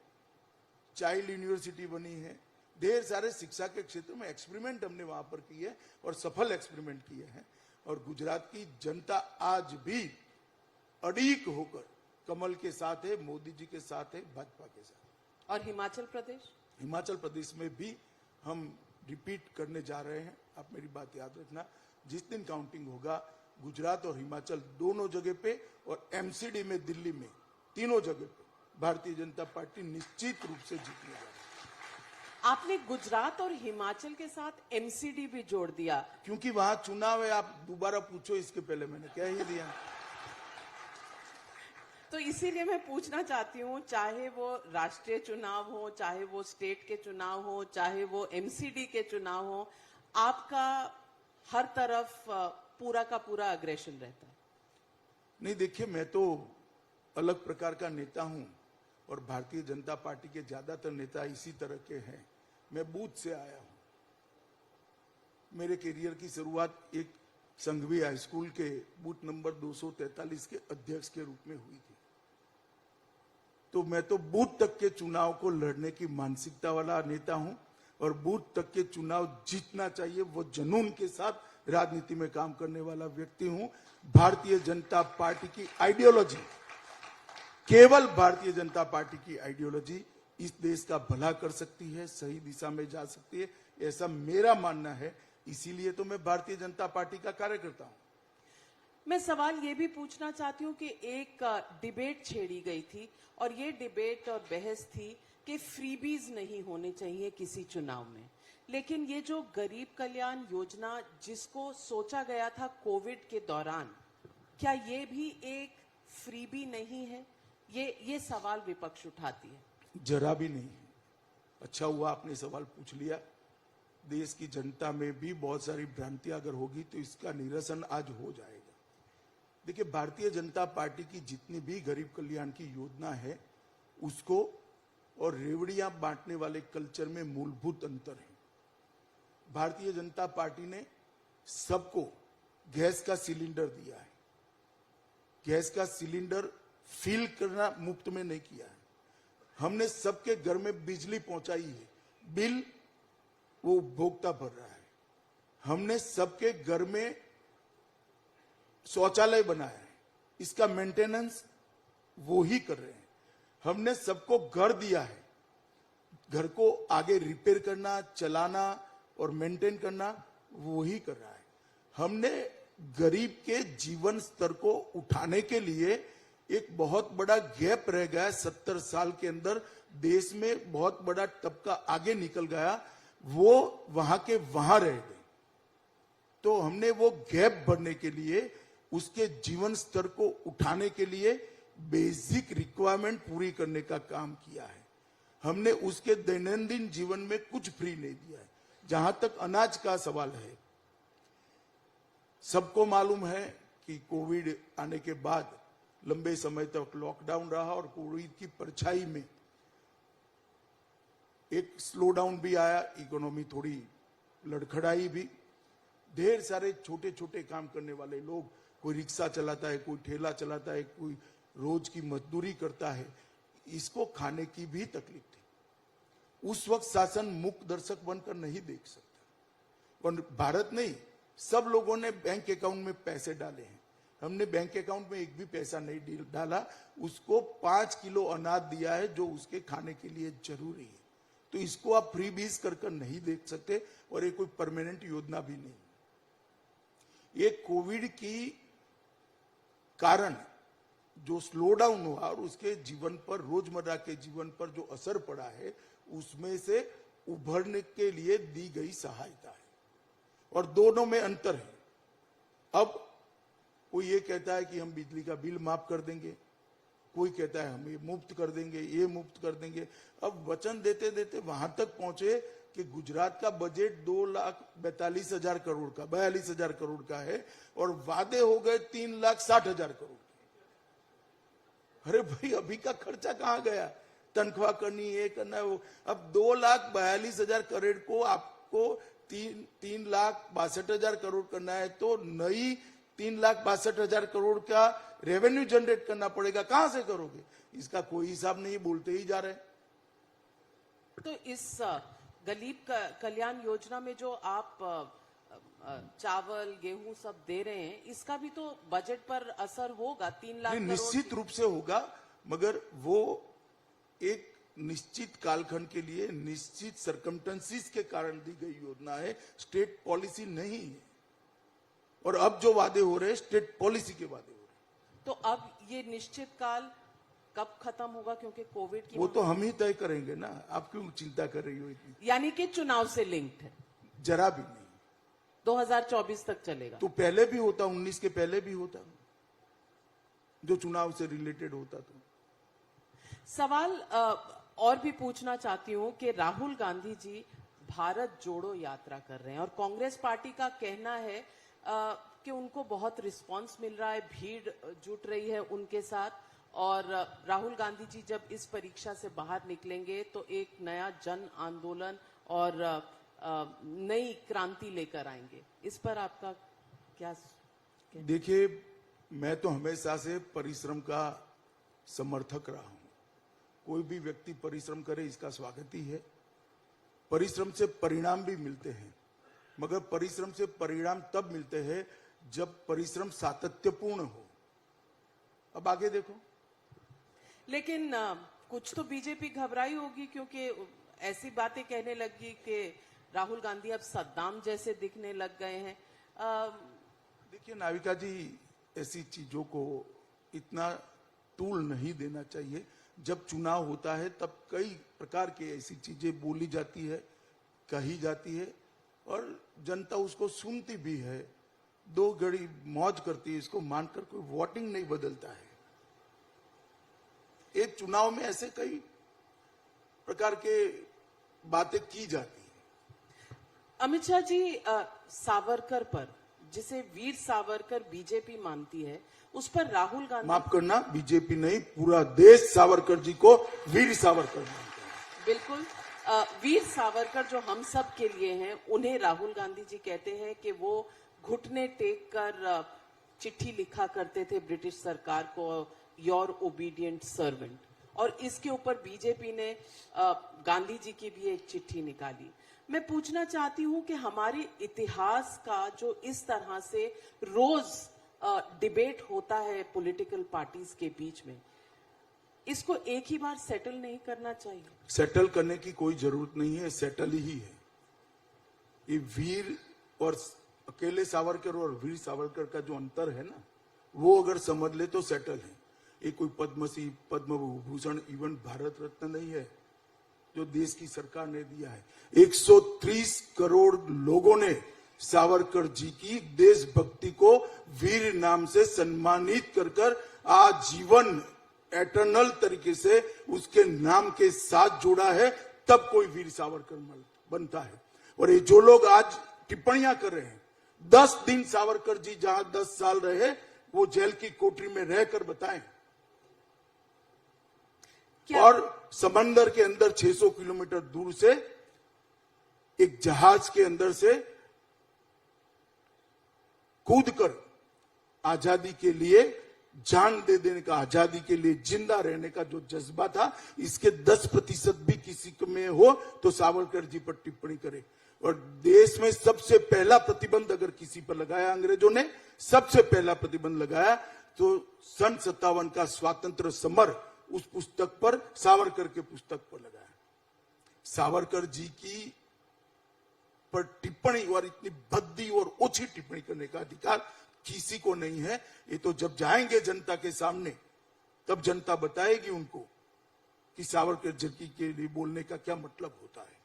चाइल्ड यूनिवर्सिटी बनी है, ढेर सारे शिक्षा के क्षेत्र में एक्सपेरिमेंट हमने वहां पर किए हैं और सफल एक्सपेरिमेंट किए हैं। और गुजरात की जनता आज भी अड़ीक होकर कमल के साथ है, मोदी जी के साथ है, भाजपा के साथ। और हिमाचल प्रदेश? हिमाचल प्रदेश में भी हम रिपीट करने जा रहे हैं। आप मेरी बात याद रखना, जिस दिन काउंटिंग होगा गुजरात और हिमाचल दोनों जगह पे और एमसीडी में दिल्ली में, तीनों जगह पे भारतीय जनता पार्टी निश्चित रूप से जीतने जा रही है। आपने गुजरात और हिमाचल के साथ एमसीडी भी जोड़ दिया क्योंकि वहां चुनाव है। आप दोबारा पूछो, इसके पहले मैंने कह ही दिया। तो इसीलिए मैं पूछना चाहती हूँ, चाहे वो राष्ट्रीय चुनाव हो, चाहे वो स्टेट के चुनाव हो, चाहे वो एमसीडी के चुनाव हो, आपका हर तरफ पूरा का पूरा अग्रेशन रहता है। नहीं, देखिए, मैं तो अलग प्रकार का नेता हूं और भारतीय जनता पार्टी के ज्यादातर नेता इसी तरह के हैं। मैं बूथ से आया हूं। मेरे करियर की शुरुआत एक संघवी हाई स्कूल के बूथ नंबर 243 के अध्यक्ष के रूप में हुई थी। तो मैं तो बूथ तक के चुनाव को लड़ने की मानसिकता वाला नेता हूं और बूथ तक के चुनाव जीतना चाहिए, वो जुनून के साथ राजनीति में काम करने वाला व्यक्ति हूं। भारतीय जनता पार्टी की आइडियोलॉजी, केवल भारतीय जनता पार्टी की आइडियोलॉजी इस देश का भला कर सकती है, सही दिशा में जा सकती है, ऐसा मेरा मानना है। इसीलिए तो मैं भारतीय जनता पार्टी का कार्यकर्ता हूं। मैं सवाल ये भी पूछना चाहती हूँ कि एक डिबेट छेड़ी गई थी और ये डिबेट और बहस थी कि फ्रीबीज नहीं होने चाहिए किसी चुनाव में, लेकिन ये जो गरीब कल्याण योजना जिसको सोचा गया था कोविड के दौरान, क्या ये भी एक फ्रीबी नहीं है? ये सवाल विपक्ष उठाती है। जरा भी नहीं है। अच्छा हुआ आपने सवाल पूछ लिया। देश की जनता में भी बहुत सारी भ्रांतियां अगर होगी तो इसका निरसन आज हो जाएगा। देखिए, भारतीय जनता पार्टी की जितनी भी गरीब कल्याण की योजना है उसको और रेवड़ियां बांटने वाले कल्चर में मूलभूत अंतर है। भारतीय जनता पार्टी ने सबको गैस का सिलेंडर दिया है। गैस का सिलेंडर फिल करना मुफ्त में नहीं किया है। हमने सबके घर में बिजली पहुंचाई है, बिल वो उपभोक्ता भर रहा है। हमने सबके घर में शौचालय बनाया है, इसका मेंटेनेंस वो ही कर रहे हैं। हमने सबको घर दिया है, घर को आगे रिपेयर करना, चलाना और मेंटेन करना वो ही कर रहा है। हमने गरीब के जीवन स्तर को उठाने के लिए एक बहुत बड़ा गैप रह गया, 70 साल के अंदर देश में बहुत बड़ा तबका आगे निकल गया, वो वहां के वहां रह गए। तो हमने वो गैप भरने के लिए, उसके जीवन स्तर को उठाने के लिए बेसिक रिक्वायरमेंट पूरी करने का काम किया है। हमने उसके दैनंदिन जीवन में कुछ फ्री नहीं दिया है। जहां तक अनाज का सवाल है, सबको मालूम है कि कोविड आने के बाद लंबे समय तक लॉकडाउन रहा और कोविड की परछाई में एक स्लो डाउन भी आया, इकोनॉमी थोड़ी लड़खड़ाई भी। ढेर सारे छोटे छोटे काम करने वाले लोग, कोई रिक्शा चलाता है, कोई ठेला चलाता है, कोई रोज की मजदूरी करता है, इसको खाने की भी तकलीफ थी। उस वक्त शासन मूक दर्शक बनकर नहीं देख सकता। और भारत नहीं, सब लोगों ने बैंक अकाउंट में पैसे डाले हैं। हमने बैंक अकाउंट में एक भी पैसा नहीं डाला, उसको 5 किलो अनाज दिया है जो उसके खाने के लिए जरूरी है। तो इसको आप फ्री बीज कर नहीं देख सकते, और ये कोई परमानेंट योजना भी नहीं। ये कोविड की कारण जो स्लो डाउन हुआ और उसके जीवन पर, रोजमर्रा के जीवन पर जो असर पड़ा है, उसमें से उभरने के लिए दी गई सहायता है। और दोनों में अंतर है। अब कोई ये कहता है कि हम बिजली का बिल माफ कर देंगे, कोई कहता है हम ये मुफ्त कर देंगे, ये मुफ्त कर देंगे। अब वचन देते देते वहां तक पहुंचे कि गुजरात का बजट 2,42,000 करोड़ का, 42,000 करोड़ का है, और वादे हो गए 3,60,000 करोड़। अरे भाई, अभी का खर्चा कहां गया? तनख्वाह करनी, ये करना है, वो। अब 2,42,000 करोड़ को आपको 3,62,000 करोड़ करना है, तो नई 3,62,000 करोड़ का रेवेन्यू जनरेट करना पड़ेगा। कहां से करोगे? इसका कोई हिसाब नहीं, बोलते ही जा रहे हैं। तो इस गरीब कल्याण योजना में जो आप चावल, गेहूं सब दे रहे हैं, इसका भी तो बजट पर असर होगा। 3 लाख करोड़ निश्चित रूप से होगा, मगर वो एक निश्चित कालखंड के लिए, निश्चित सर्कमस्टेंसेस के कारण दी गई योजना है, स्टेट पॉलिसी नहीं है। और अब जो वादे हो रहे हैं, स्टेट पॉलिसी के वादे हो रहे हैं। तो अब ये निश्चित काल कब खत्म होगा? क्योंकि कोविड की वो तो हम ही तय करेंगे ना। आप क्यों चिंता कर रही हो इतनी? यानी कि चुनाव से लिंक्ड है? जरा भी नहीं। 2024 तक चलेगा? तो पहले भी होता, 19 के पहले भी होता, जो चुनाव से रिलेटेड होता। तो सवाल और भी पूछना चाहती हूं कि राहुल गांधी जी भारत जोड़ो यात्रा कर रहे हैं, और कांग्रेस पार्टी का कहना है कि उनको बहुत रिस्पांस मिल रहा है, भीड़ जुट रही है उनके साथ, और राहुल गांधी जी जब इस परीक्षा से बाहर निकलेंगे तो एक नया जन आंदोलन और नई क्रांति लेकर आएंगे। इस पर आपका क्या? देखिए, मैं तो हमेशा से परिश्रम का समर्थक रहा हूं। कोई भी व्यक्ति परिश्रम करे, इसका स्वागत ही है। परिश्रम से परिणाम भी मिलते हैं, मगर परिश्रम से परिणाम तब मिलते हैं जब परिश्रम सातत्यपूर्ण हो। अब आगे देखो। लेकिन कुछ तो बीजेपी घबराई होगी, क्योंकि ऐसी बातें कहने लगी कि राहुल गांधी अब सद्दाम जैसे दिखने लग गए हैं। देखिए नाविका जी, ऐसी चीजों को इतना तूल नहीं देना चाहिए। जब चुनाव होता है तब कई प्रकार की ऐसी चीजें बोली जाती है, कही जाती है, और जनता उसको सुनती भी है, 2 घड़ी मौज करती है। इसको मानकर कोई वोटिंग नहीं बदलता है। एक चुनाव में ऐसे कई प्रकार के बातें की जाती है। अमित शाह जी, सावरकर पर, जिसे वीर सावरकर बीजेपी मानती है, उस पर राहुल गांधी, माफ करना, बीजेपी नहीं, पूरा देश सावरकर जी को वीर सावरकर मानता है। बिल्कुल। वीर सावरकर जो हम सब के लिए हैं, उन्हें राहुल गांधी जी कहते हैं कि वो घुटने टेक कर चिट्ठी लिखा करते थे ब्रिटिश सरकार को, योर ओबीडियंट सर्वेंट। और इसके ऊपर बीजेपी ने गांधी जी की भी एक चिट्ठी निकाली। मैं पूछना चाहती हूं कि हमारे इतिहास का जो इस तरह से रोज डिबेट होता है पॉलिटिकल पार्टीज के बीच में, इसको एक ही बार सेटल नहीं करना चाहिए? सेटल करने की कोई जरूरत नहीं है, सेटल ही है। ये वीर और अकेले सावरकर और वीर सावरकर का जो अंतर है ना, वो अगर समझ ले तो सेटल है। ये कोई पद्मश्री, पद्म विभूषण, इवन भारत रत्न नहीं है जो देश की सरकार ने दिया है। 130 करोड़ लोगों ने सावरकर जी की देशभक्ति को वीर नाम से सम्मानित कर कर आजीवन एटर्नल तरीके से उसके नाम के साथ जोड़ा है, तब कोई वीर सावरकर बनता है। और ये जो लोग आज टिप्पणियां कर रहे हैं, 10 दिन सावरकर जी जहां 10 साल रहे वो जेल की कोठरी में रहकर बताएं। और समंदर के अंदर 600 किलोमीटर दूर से एक जहाज के अंदर से कूदकर आजादी के लिए जान दे देने का, आजादी के लिए जिंदा रहने का जो जज्बा था, इसके 10% भी किसी में हो तो सावरकर जी पर टिप्पणी करे। और देश में सबसे पहला प्रतिबंध अगर किसी पर लगाया अंग्रेजों ने, सबसे पहला प्रतिबंध लगाया तो सन 57 का स्वातंत्र समर उस पुस्तक पर, सावरकर के पुस्तक पर लगाया। सावरकर जी की पर टिप्पणी और इतनी भद्दी और ओछी टिप्पणी करने का अधिकार किसी को नहीं है। ये तो जब जाएंगे जनता के सामने तब जनता बताएगी उनको कि सावरकर जी के लिए बोलने का क्या मतलब होता है।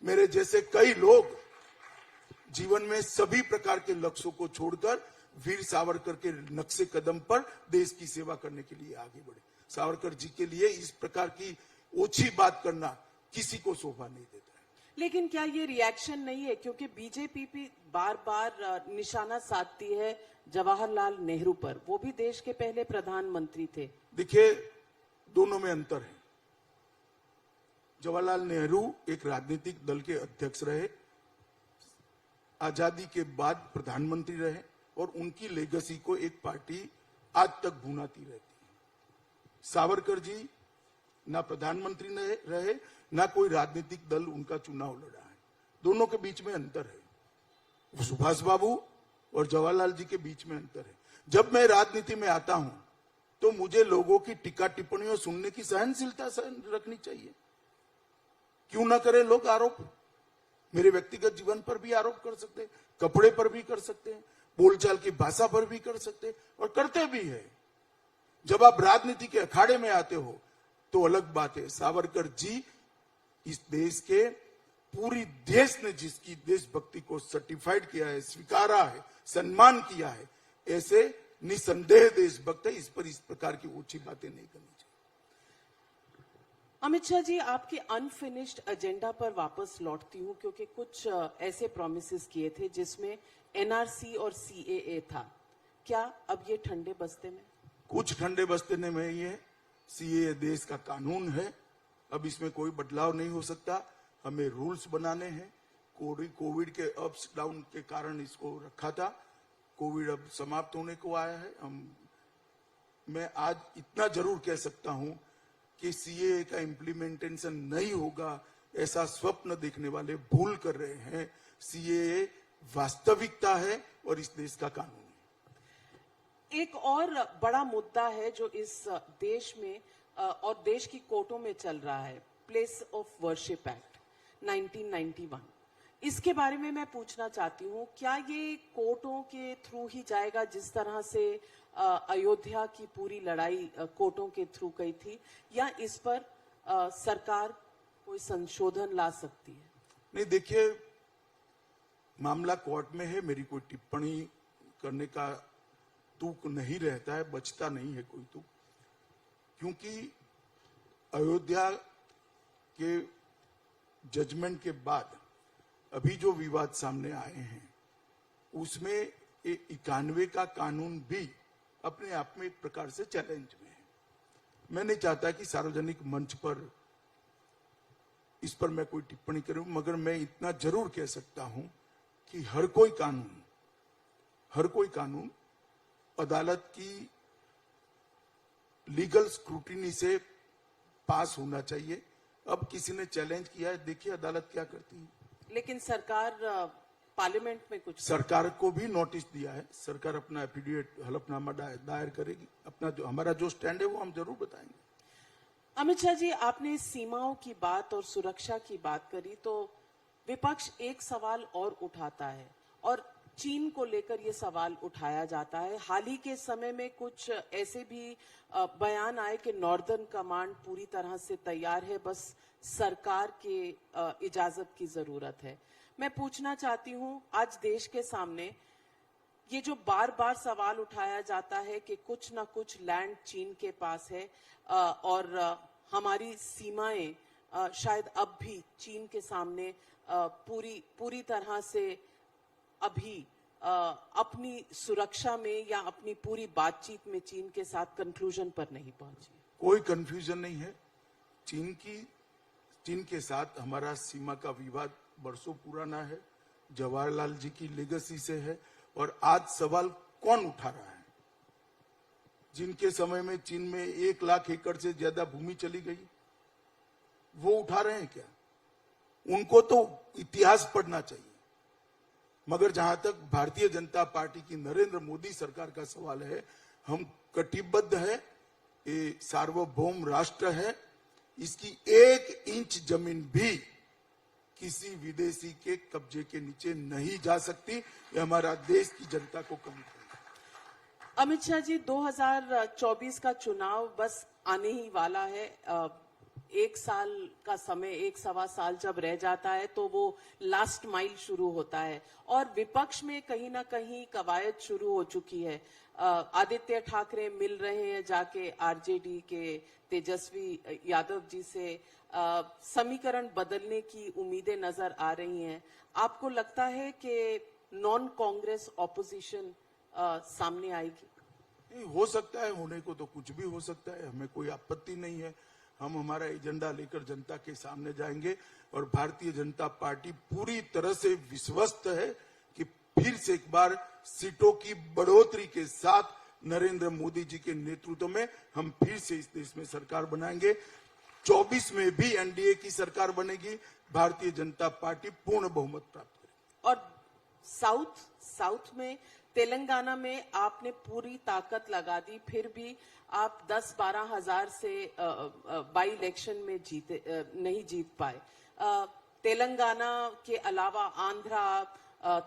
मेरे जैसे कई लोग जीवन में सभी प्रकार के लक्ष्यों को छोड़कर वीर सावरकर के नक्शे कदम पर देश की सेवा करने के लिए आगे बढ़े। सावरकर जी के लिए इस प्रकार की ओछी बात करना किसी को शोभा नहीं देता है। लेकिन क्या ये रिएक्शन नहीं है, क्योंकि बीजेपी भी बार बार निशाना साधती है जवाहरलाल नेहरू पर, वो भी देश के पहले प्रधानमंत्री थे। देखिए, दोनों में अंतर है। जवाहरलाल नेहरू एक राजनीतिक दल के अध्यक्ष रहे, आजादी के बाद प्रधानमंत्री रहे, और उनकी लेगेसी को एक पार्टी आज तक भुनाती रहती है। सावरकर जी ना प्रधानमंत्री रहे, ना कोई राजनीतिक दल उनका चुनाव लड़ा है। दोनों के बीच में अंतर है। सुभाष बाबू और जवाहरलाल जी के बीच में अंतर है। जब मैं राजनीति में आता हूं तो मुझे लोगों की टीका टिप्पणियों सुनने की सहनशीलता रखनी चाहिए। क्यों ना करे लोग आरोप? मेरे व्यक्तिगत जीवन पर भी आरोप कर सकते हैं, कपड़े पर भी कर सकते हैं, बोलचाल की भाषा पर भी कर सकते हैं, और करते भी है। जब आप राजनीति के अखाड़े में आते हो तो अलग बात है। सावरकर जी इस देश के, पूरी देश ने जिसकी देशभक्ति को सर्टिफाइड किया है, स्वीकारा है, सम्मान किया है, ऐसे निसंदेह देशभक्त है। इस पर इस प्रकार की ऊंची बातें नहीं करनी चाहिए। अमित शाह जी, आपके अनफिनिश्ड एजेंडा पर वापस लौटती हूँ, क्योंकि कुछ ऐसे प्रोमिसेस किए थे जिसमें एनआरसी और सीएए था। क्या अब ये ठंडे बस्ते में? कुछ ठंडे बस्ते में ही है। सीएए देश का कानून है, अब इसमें कोई बदलाव नहीं हो सकता। हमें रूल्स बनाने हैं। कोविड के अप्स डाउन के कारण इसको रखा था। कोविड अब समाप्त होने को आया है। मैं आज इतना जरूर कह सकता हूं कि सीएए का इम्प्लीमेंटेशन नहीं होगा, ऐसा स्वप्न देखने वाले भूल कर रहे हैं। सीएए वास्तविकता है और इस देश का कानून है। एक और बड़ा मुद्दा है जो इस देश में और देश की कोर्टों में चल रहा है, प्लेस ऑफ वर्शिप एक्ट 1991। इसके बारे में मैं पूछना चाहती हूँ, क्या ये कोर्टों के थ्रू ही जाएगा, जिस तरह से अयोध्या की पूरी लड़ाई कोर्टों के थ्रू गई थी, या इस पर सरकार कोई संशोधन ला सकती है? नहीं, देखिए, मामला कोर्ट में है। मेरी कोई टिप्पणी करने का तुक नहीं रहता है, बचता नहीं है कोई तुक, क्योंकि अयोध्या के जजमेंट के बाद अभी जो विवाद सामने आए हैं उसमें 91 का कानून भी अपने आप में एक प्रकार से चैलेंज में है। मैं नहीं चाहता कि सार्वजनिक मंच पर इस पर मैं कोई टिप्पणी करूं, मगर मैं इतना जरूर कह सकता हूं कि हर कोई कानून अदालत की लीगल स्क्रूटिनी से पास होना चाहिए। अब किसी ने चैलेंज किया है, देखिए अदालत क्या करती है। लेकिन सरकार पार्लियामेंट में कुछ सरकार को भी नोटिस दिया है। सरकार अपना एफिडेविट हलफनामा दायर करेगी। अपना जो हमारा जो स्टैंड है वो हम जरूर बताएंगे। अमित शाह जी, आपने सीमाओं की बात और सुरक्षा की बात करी तो विपक्ष एक सवाल और उठाता है और चीन को लेकर ये सवाल उठाया जाता है। हाल ही के समय में कुछ ऐसे भी बयान आए कि नॉर्दर्न कमांड पूरी तरह से तैयार है, बस सरकार के इजाजत की जरूरत है। मैं पूछना चाहती हूं, आज देश के सामने ये जो बार बार सवाल उठाया जाता है कि कुछ ना कुछ लैंड चीन के पास है और हमारी सीमाएं शायद अब भी चीन के सामने पूरी तरह से अभी अपनी सुरक्षा में या अपनी पूरी बातचीत में चीन के साथ कंक्लूजन पर नहीं पहुंची। कोई कंफ्यूजन नहीं है। चीन के साथ हमारा सीमा का विवाद बरसों पुराना है, जवाहरलाल जी की लेगेसी से है। और आज सवाल कौन उठा रहा है? जिनके समय में चीन में 1 लाख एकड़ से ज्यादा भूमि चली गई, वो उठा रहे हैं क्या? उनको तो इतिहास पढ़ना चाहिए। मगर जहां तक भारतीय जनता पार्टी की नरेंद्र मोदी सरकार का सवाल है, हम कटिबद्ध है। ये सार्वभौम राष्ट्र है। इसकी 1 इंच जमीन भी किसी विदेशी के कब्जे के नीचे नहीं जा सकती। ये हमारा देश की जनता को कमिटमेंट है। अमित शाह जी, 2024 का चुनाव बस आने ही वाला है। 1 साल का समय, 1.25 साल जब रह जाता है तो वो लास्ट माइल शुरू होता है और विपक्ष में कहीं ना कहीं कवायद शुरू हो चुकी है। आदित्य ठाकरे मिल रहे हैं जाके आरजेडी के तेजस्वी यादव जी से, समीकरण बदलने की उम्मीदें नजर आ रही हैं। आपको लगता है कि नॉन कांग्रेस ऑपोजिशन सामने आएगी? नहीं, हो सकता है, होने को तो कुछ भी हो सकता है। हमें कोई आपत्ति नहीं है। हम हमारा एजेंडा लेकर जनता के सामने जाएंगे और भारतीय जनता पार्टी पूरी तरह से विश्वस्त है कि फिर से एक बार सीटों की बढ़ोतरी के साथ नरेंद्र मोदी जी के नेतृत्व में हम फिर से इस देश में सरकार बनाएंगे। 24 में भी एनडीए की सरकार बनेगी। भारतीय जनता पार्टी पूर्ण बहुमत प्राप्त करेगी। और साउथ में तेलंगाना में आपने पूरी ताकत लगा दी, फिर भी आप 10-12 हजार से बाई इलेक्शन में नहीं जीत पाए। तेलंगाना के अलावा आंध्रा,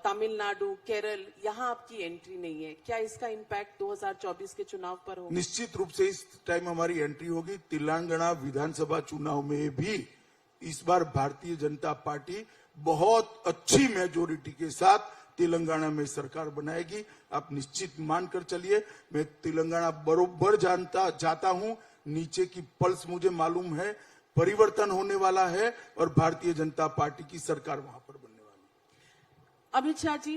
तमिलनाडु, केरल, यहाँ आपकी एंट्री नहीं है। क्या इसका इम्पैक्ट 2024 के चुनाव पर होगा? निश्चित रूप से इस टाइम हमारी एंट्री होगी। तेलंगाना विधानसभा चुनाव में भी इस बार भारतीय जनता पार्टी बहुत अच्छी मेजोरिटी के साथ तेलंगाना में सरकार बनाएगी। आप निश्चित मानकर चलिए। मैं तेलंगाना बरोबर जाता हूं। नीचे की पल्स मुझे मालूम है। परिवर्तन होने वाला है और भारतीय जनता पार्टी की सरकार वहां पर बनने वाली है। अमित शाह जी,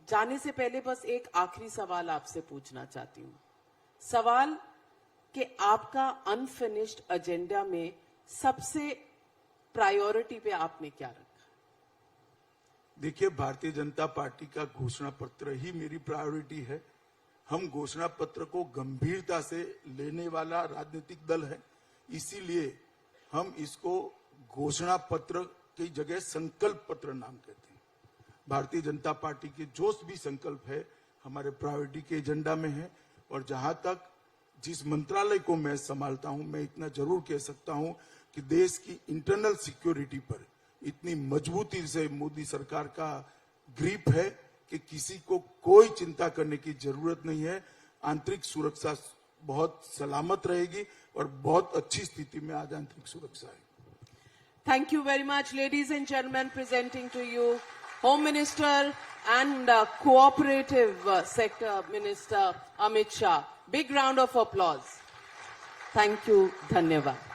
जाने से पहले बस एक आखिरी सवाल आपसे पूछना चाहती हूँ। सवाल कि आपका अनफिनिश्ड एजेंडा में सबसे प्रायोरिटी पे आपने क्या रखा? देखिए, भारतीय जनता पार्टी का घोषणा पत्र ही मेरी प्रायोरिटी है। हम घोषणा पत्र को गंभीरता से लेने वाला राजनीतिक दल है। इसीलिए हम इसको घोषणा पत्र की जगह संकल्प पत्र नाम कहते हैं। भारतीय जनता पार्टी के जो भी संकल्प है हमारे प्रायोरिटी के एजेंडा में है। और जहां तक जिस मंत्रालय को मैं संभालता हूं, मैं इतना जरूर कह सकता हूं कि देश की इंटरनल सिक्योरिटी पर इतनी मजबूती से मोदी सरकार का ग्रिप है कि किसी को कोई चिंता करने की जरूरत नहीं है। आंतरिक सुरक्षा बहुत सलामत रहेगी और बहुत अच्छी स्थिति में आज आंतरिक सुरक्षा है। Thank you very much, ladies and gentlemen. Presenting to you Home Minister and Cooperative Sector Minister Amit Shah. Big round of applause. Thank you. Dhanyavad.